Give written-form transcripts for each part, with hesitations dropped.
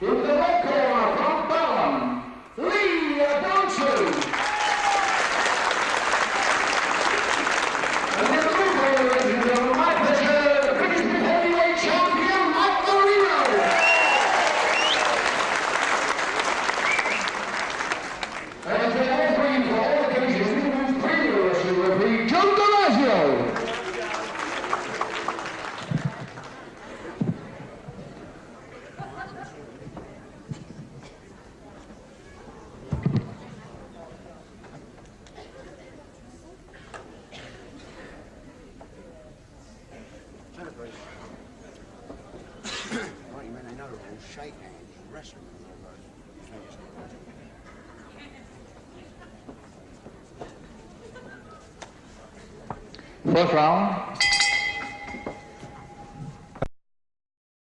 In the red corner from Ballon, Bronson. And in the blue corner, ladies and gentlemen, my pleasure, the British heavyweight champion, Marino. And the referee for all occasions, England's premier wrestling referee, Joe D'Orazio. First round.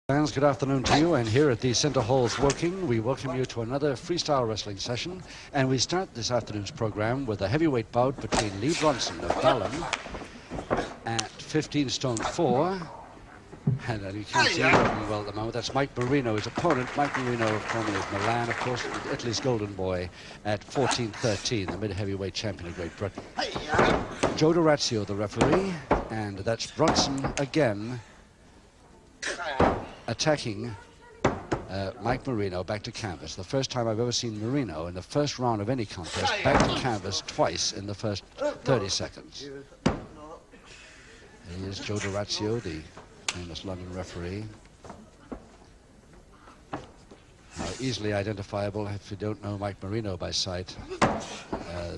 Fans, good afternoon to you, and here at the Centre Halls Woking, we welcome you to another freestyle wrestling session, and we start this afternoon's program with a heavyweight bout between Lee Bronson of Ballon at 15 stone 4, and you can't see him working well at the moment. That's Mike Marino, his opponent. Mike Marino, formerly of Milan, of course, Italy's golden boy, at 14-13, the mid-heavyweight champion of Great Britain. Joe D'Orazio, the referee, and that's Bronson again attacking Mike Marino back to canvas. The first time I've ever seen Marino in the first round of any contest back to canvas twice in the first 30 seconds. He is Joe D'Orazio, the famous London referee. Easily identifiable if you don't know Mike Marino by sight.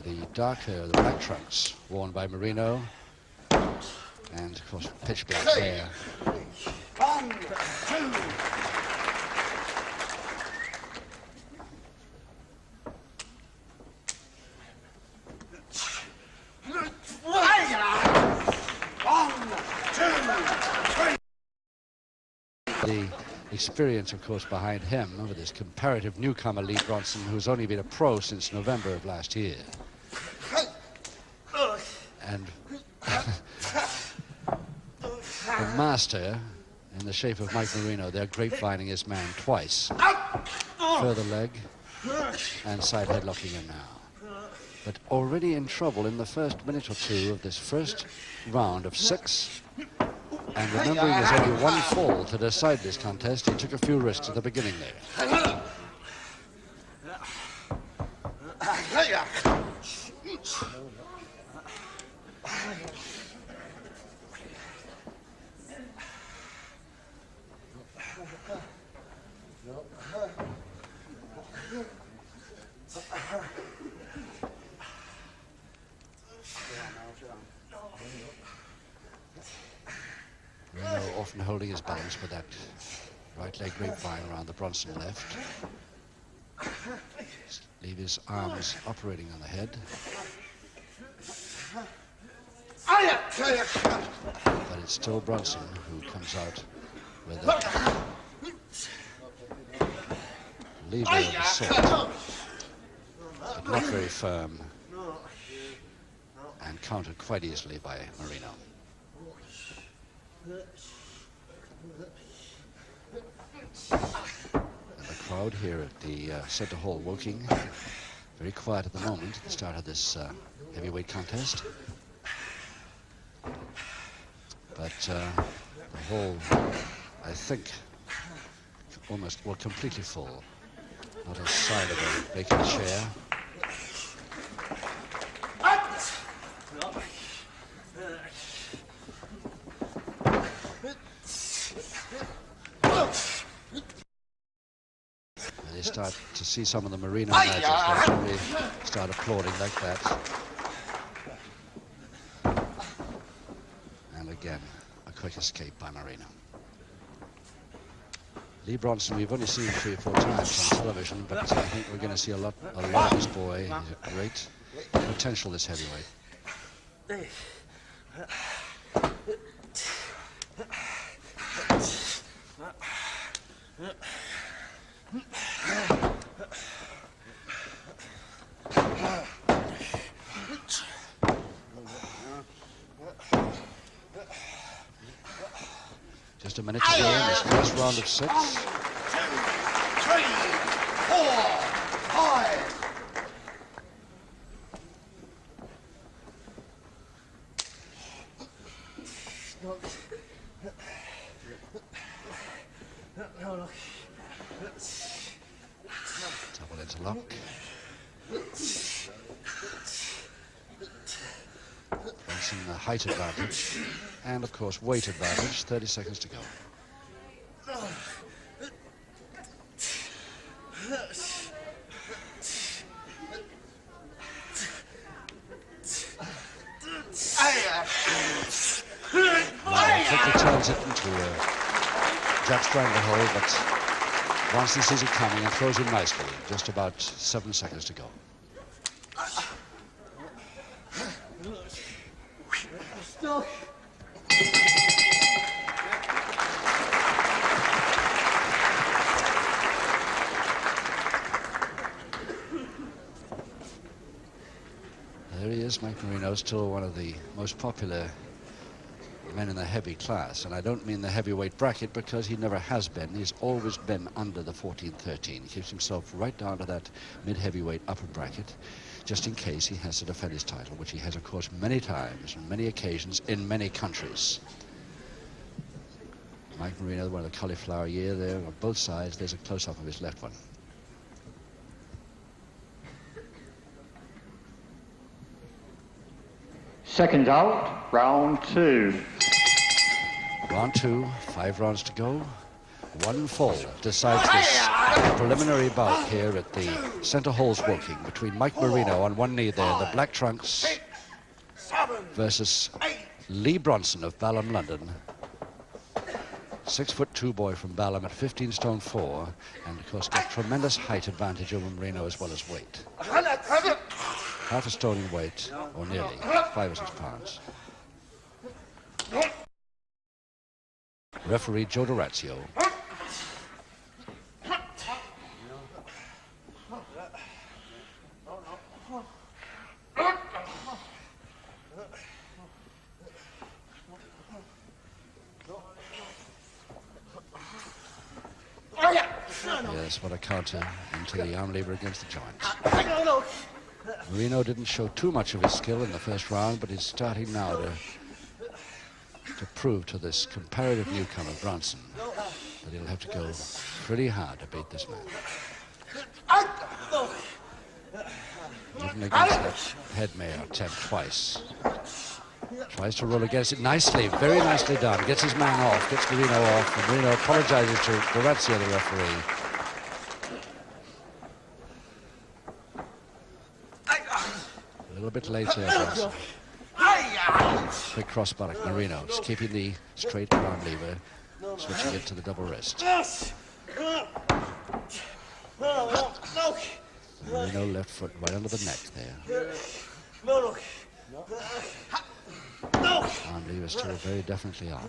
The dark hair, the black trunks worn by Marino, and of course pitch black hair. 1, 2. The experience, of course, behind him with this comparative newcomer Lee Bronson, who's only been a pro since November of last year. And the master, in the shape of Mike Marino, they're grapevining his man twice. Further leg and side headlocking him now. But already in trouble in the first minute or two of this first round of 6. And remembering there's only one fall to decide this contest, he took a few risks at the beginning there. Marino often holding his balance with that right leg grapevine around the Bronson left. Leave his arms operating on the head. But it's still Bronson who comes out with a lever of the sort, but not very firm, and countered quite easily by Marino. And the crowd here at the Centre Hall Woking, very quiet at the moment at the start of this heavyweight contest. But the hall, I think, almost completely full. Not a sign of a vacant chair. They start to see some of the Marino matches, they really start applauding like that. And again, a quick escape by Marino. Lee Bronson, we've only seen 3 or 4 times on television, but I think we're going to see a lot of this boy. He's a great potential, this heavyweight. Just a minute to go in this first round of 6. interlock. Bronson the height advantage, and of course weight advantage. 30 seconds to go. Quickly turns it into a jack stranglehold, but Bronson sees it coming and throws him nicely. Just about 7 seconds to go. There he is, Mike Marino, still one of the most popular men in the heavy class, and I don't mean the heavyweight bracket because he never has been. He's always been under the 14-13. He keeps himself right down to that mid-heavyweight upper bracket just in case he has to defend his title, which he has, of course, many times, on many occasions, in many countries. Mike Marino, one of the cauliflower year there on both sides. There's a close-up of his left one. Seconds out, round 2. Round 2, 5 rounds to go. One fall decides this preliminary bout here at the center holes walking between Mike Marino on one knee there, the black trunks, versus Lee Bronson of Balham, London. 6'2" boy from Balham at 15 stone 4, and of course got tremendous height advantage over Marino as well as weight. Half a stone in weight, or nearly 5 or 6 pounds. Referee Joe Dorazio. Yes, what a counter into the arm lever against the joint. Marino didn't show too much of his skill in the first round, but he's starting now to prove to this comparative newcomer, Bronson, that he'll have to go pretty hard to beat this man. Even against that head mayor attempt twice. Tries to roll against it nicely, very nicely done. Gets his man off, gets Marino off, and Marino apologizes to Dorazio, the referee. A little bit later, Bronson. Quick crossbar, Marino, just keeping the straight arm lever, switching it to the double wrist. Marino left foot right under the neck there. Arm lever still very definitely on.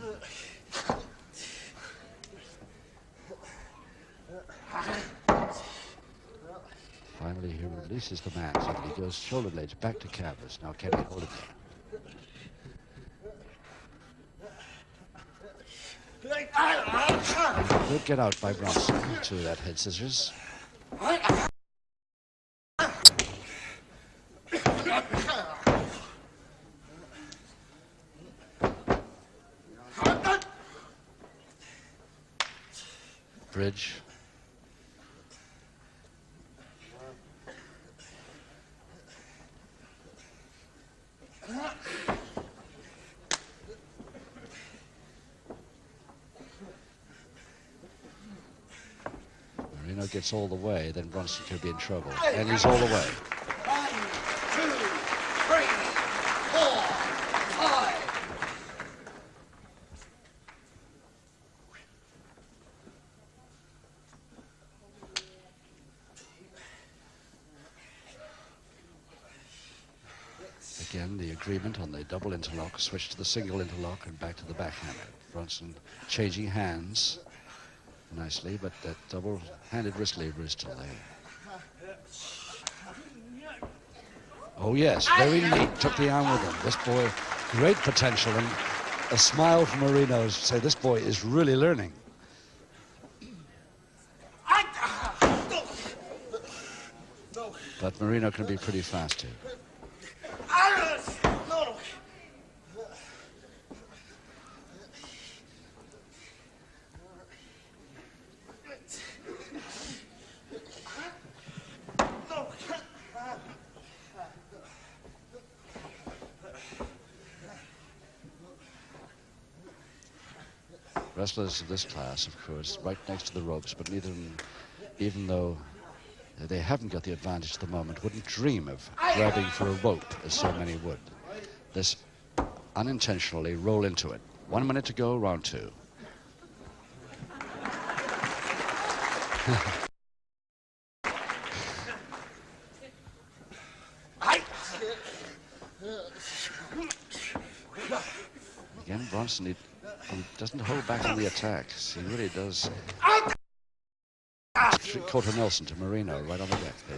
Finally, he releases the man, so he goes shoulder blades back to canvas. Now, can he hold it there? Good get out by Bronson to that head scissors. Bridge. Marino gets all the way, then Bronson could be in trouble. And he's all the way. 1, 2, 3, 4, 5. Again, the agreement on the double interlock, switch to the single interlock and back to the backhand. Bronson changing hands nicely, but that double-handed wrist lever is still there. Oh yes, very neat. Took the arm with him. This boy, great potential, and a smile from Marino to say this boy is really learning. But Marino can be pretty fast too. Wrestlers of this class, of course, right next to the ropes, but neither of them, even though they haven't got the advantage at the moment, wouldn't dream of grabbing for a rope as so many would. This unintentionally roll into it. 1 minute to go, round 2. Again, Bronson, he doesn't hold back in the attacks. He really does. Quarter Nelson to Marino right on the deck there.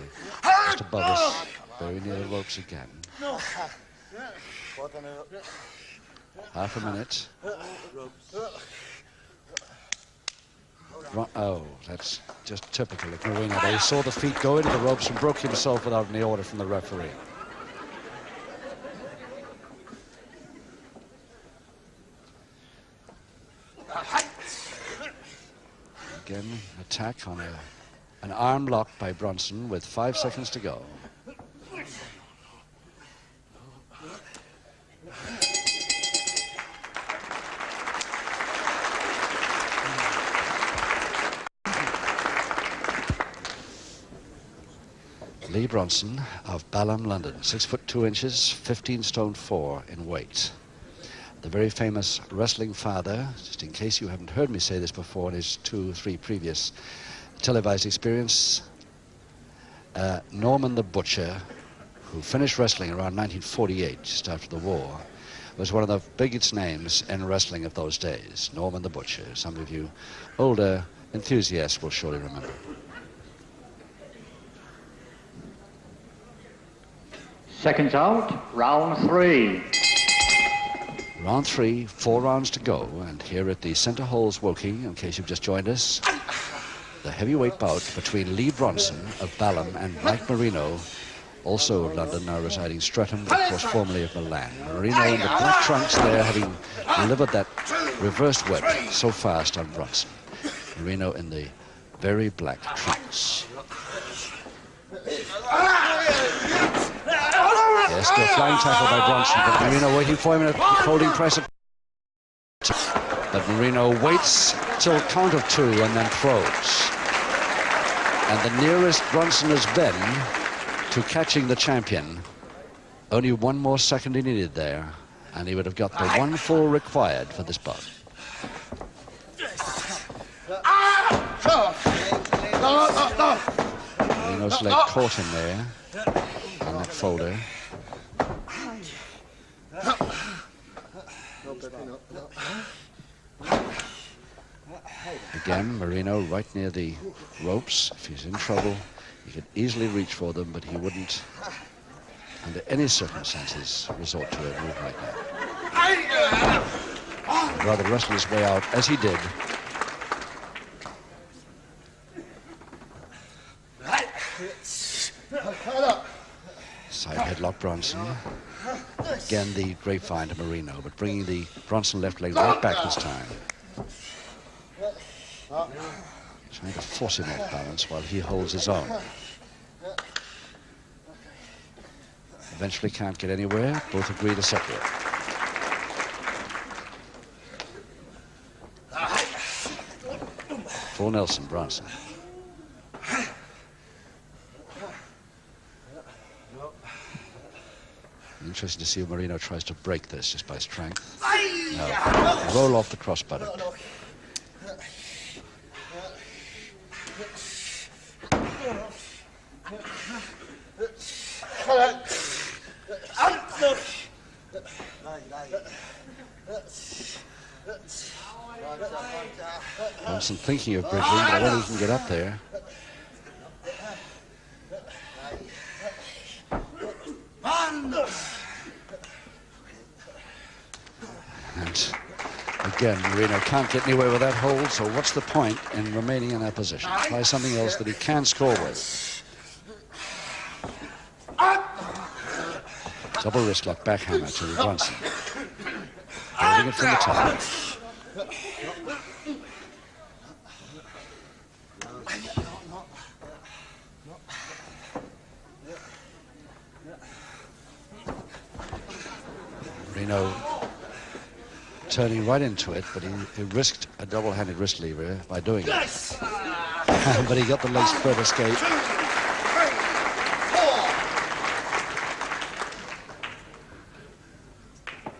Just above us, very near the ropes again. Half a minute. Oh, that's just typical of Marino. He saw the feet go into the ropes and broke himself without any order from the referee. Again, attack on an arm lock by Bronson with 5 seconds to go. Lee Bronson of Balham, London, 6 foot 2 inches, 15 stone 4 in weight. The very famous wrestling father, just in case you haven't heard me say this before in his 2 or 3 previous televised experience, Norman the Butcher, who finished wrestling around 1948, just after the war, was one of the biggest names in wrestling of those days. Norman the Butcher. Some of you older enthusiasts will surely remember. Seconds out, round 3. Round 3, 4 rounds to go, and here at the Centre Holes Woking, in case you've just joined us, the heavyweight bout between Lee Bronson of Balham and Mike Marino, also of London, now residing in Streatham, of course formerly of Milan. Marino in the black trunks there, having delivered that reversed whip so fast on Bronson. Marino in the very black trunks. Yes, the flying tackle by Bronson, but Marino waiting for him in a holding press. But Marino waits till count of 2 and then throws. And the nearest Bronson has been to catching the champion. Only 1 more second he needed there, and he would have got the 1 fall required for this bout. Marino's leg caught him there on that folder. Again, Marino right near the ropes. If he's in trouble, he could easily reach for them, but he wouldn't, under any circumstances, resort to a move like that. He'd rather wrestle his way out, as he did. Side headlock Bronson. Again, the grapevine to Marino, but bringing the Bronson left leg right back this time. Trying to force him off balance while he holds his own. Eventually can't get anywhere. Both agree to separate. Full Nelson, Bronson. Interesting to see if Marino tries to break this just by strength. No. Roll off the crossbody. Bronson thinking of bridging, but I don't think he can get up there. And again, Marino can't get anywhere with that hold, so what's the point in remaining in that position? Try something else that he can score with. Double wrist lock backhammer to Bronson. Holding it from the top. Marino turning right into it, but he risked a double-handed wrist lever by doing it. But he got the leg spread escape. 2, 3, 4.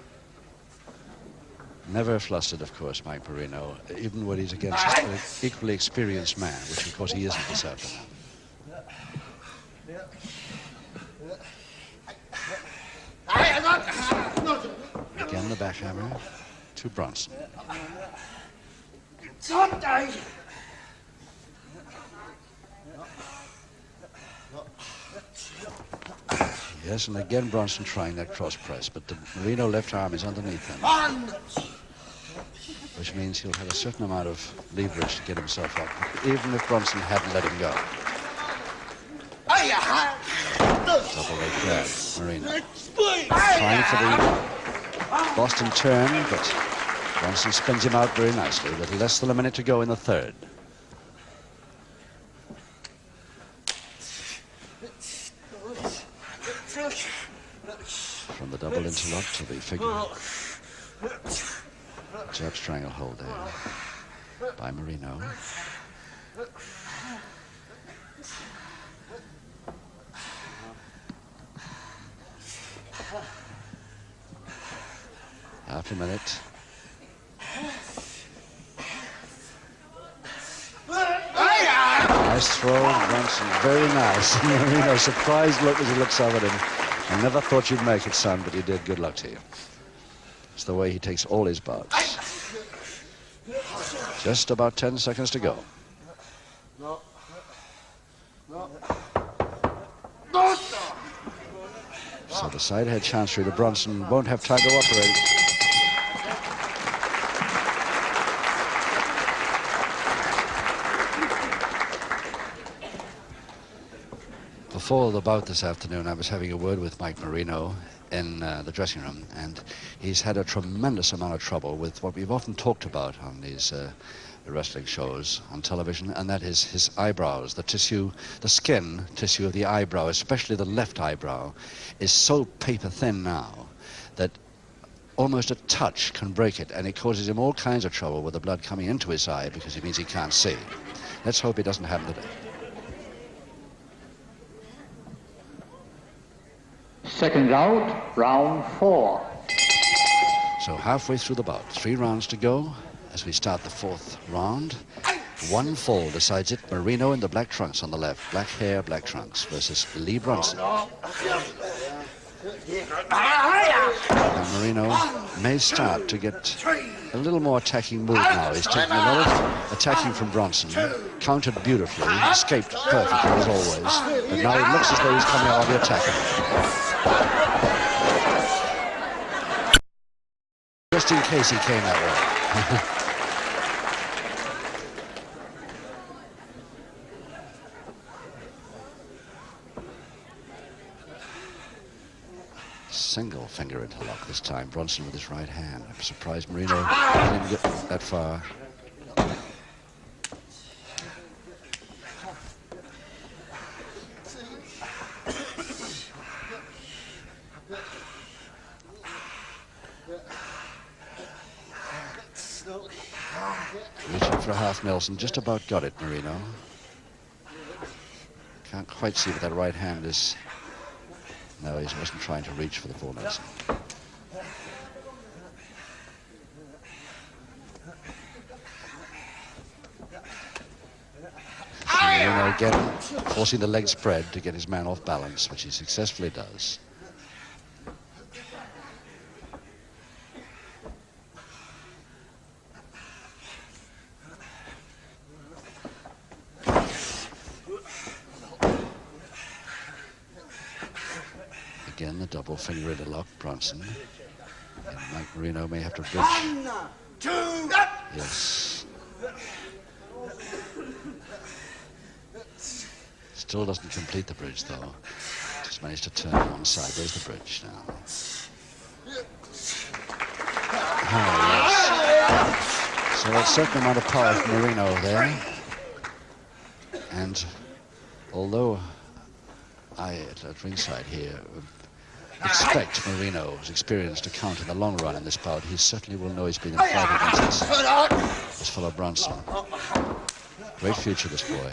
Never flustered, of course, Mike Marino, even when he's against an equally experienced man, which of course he isn't this afternoon. Again the backhammer to Bronson. Yes, and again Bronson trying that cross press, but the Marino left arm is underneath him, which means he'll have a certain amount of leverage to get himself up, even if Bronson hadn't let him go. Double leg grab, Marino. Trying for the Boston turn, but Bronson spins him out very nicely with less than a minute to go in the third. From the double interlock to the figure jab stranglehold there by Marino. Half a minute. Nice throw, Bronson, very nice. Marino, surprised look as he looks over at him. I never thought you'd make it, son, but you did. Good luck to you. It's the way he takes all his bouts. Just about 10 seconds to go. So the side head chancery to Bronson won't have time to operate. Before the bout this afternoon, I was having a word with Mike Marino in the dressing room, and he's had a tremendous amount of trouble with what we've often talked about on these wrestling shows on television, and that is his eyebrows. The tissue, the skin tissue of the eyebrow, especially the left eyebrow, is so paper thin now that almost a touch can break it, and it causes him all kinds of trouble with the blood coming into his eye because it means he can't see. Let's hope it doesn't happen today. Second out, round 4. So halfway through the bout, 3 rounds to go as we start the 4th round. One fall decides it. Marino in the black trunks on the left, black hair, black trunks, versus Lee Bronson. Now Marino may start to get a little more attacking move now. He's taking a lot of attacking from Bronson, countered beautifully, escaped perfectly as always, but now it looks as though he's coming out of the attack. Just in case he came that way. Single finger interlock this time. Bronson with his right hand. I'm surprised Marino didn't get that far. Reaching for a half Nelson. Just about got it, Marino. Can't quite see what that right hand is. No, he wasn't trying to reach for the full Nelson. Marino again forcing the leg spread to get his man off balance, which he successfully does. Again, the double finger interlock, Bronson. And Mike Marino may have to bridge. 1, 2, Yes. Still doesn't complete the bridge, though. Just managed to turn one side. There's the bridge now. Oh, yes. So a certain amount of power from Marino there. And although I, at ringside here, expect Marino's experience to count in the long run in this bout. He certainly will know he's been in fight against this fellow Bronson. Great future, this boy.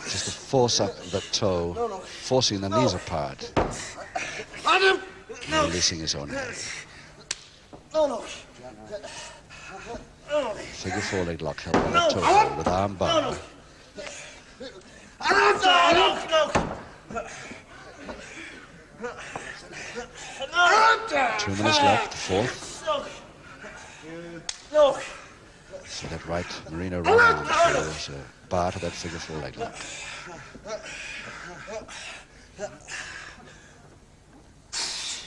Just to force up the toe, forcing the knees apart, and releasing his own head. Figure four leg lock held by the toe hold with arm bar. 2 minutes left, the fourth. So that right Marino round shows a bar to that figure four leg lock.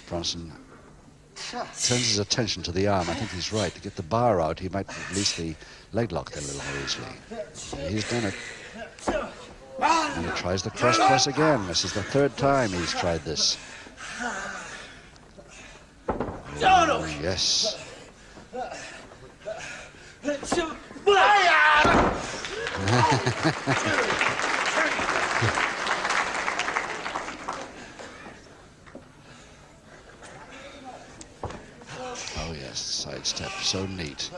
Bronson turns his attention to the arm. I think he's right. To get the bar out, he might release the leg lock there a little more easily. He's done it. And he tries the cross press again. This is the third time he's tried this. Oh, yes. Oh yes, sidestep, so neat.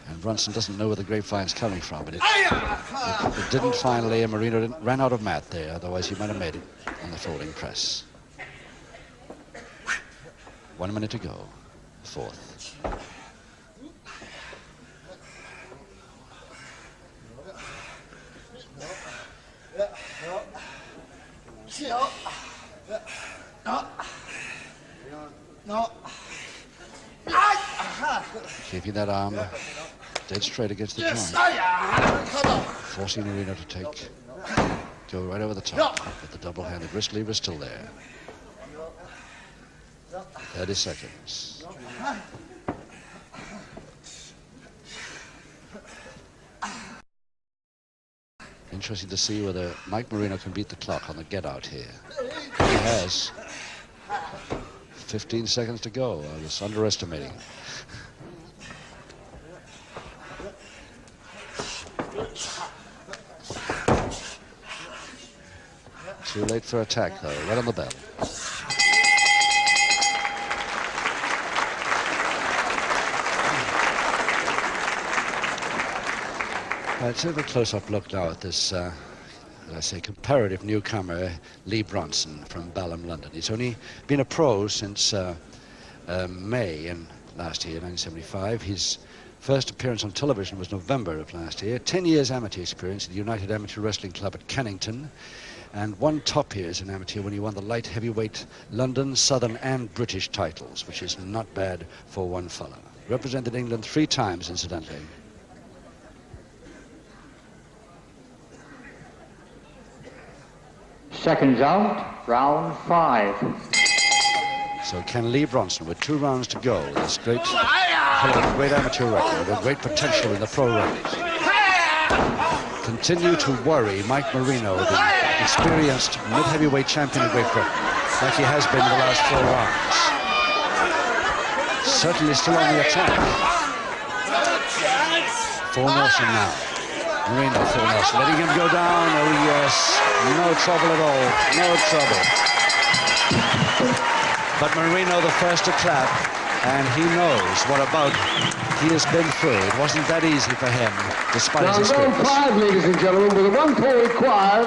And Bronson doesn't know where the grapevine's coming from, but it didn't finally, and Marino ran out of mat there, otherwise he might have made it on the folding press. 1 minute to go, fourth. Keeping that arm dead straight against the joint. Forcing Marino to go right over the top. But the double-handed wrist lever is still there. 30 seconds. Interesting to see whether Mike Marino can beat the clock on the get out here. He has. 15 seconds to go. I was underestimating. Too late for attack, though. Right on the bell. Let's have a close-up look now at this, as I say, comparative newcomer, Lee Bronson from Balham, London. He's only been a pro since May in last year, 1975. His first appearance on television was November of last year. 10 years amateur experience at the United Amateur Wrestling Club at Kennington, and won top here as an amateur when he won the light heavyweight London, Southern and British titles, which is not bad for one fella. Represented England 3 times, incidentally. Seconds out, round 5. So can Lee Bronson, with 2 rounds to go, this great amateur record, with great potential in the pro ranks, continue to worry Mike Marino, the experienced mid-heavyweight champion of Great Britain, like he has been in the last 4 rounds? Certainly still on the attack. For Nelson now. Marino for Nelson, letting him go down. Oh yes, no trouble at all, no trouble. But Marino the first to clap, and he knows what a bout he has been through. It wasn't that easy for him, despite his experience. Round 5, ladies and gentlemen, with a 1 point required,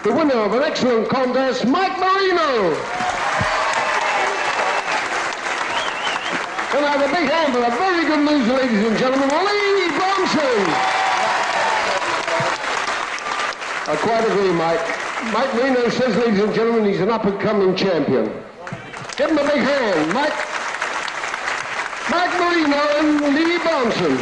the winner of an excellent contest, Mike Marino. Can I have a big hand for a very good loser, ladies and gentlemen, Lee Bronson. I quite agree, Mike. Mike Marino says, ladies and gentlemen, he's an up-and-coming champion. Give him a big hand, Mike Marino and Lee Bronson.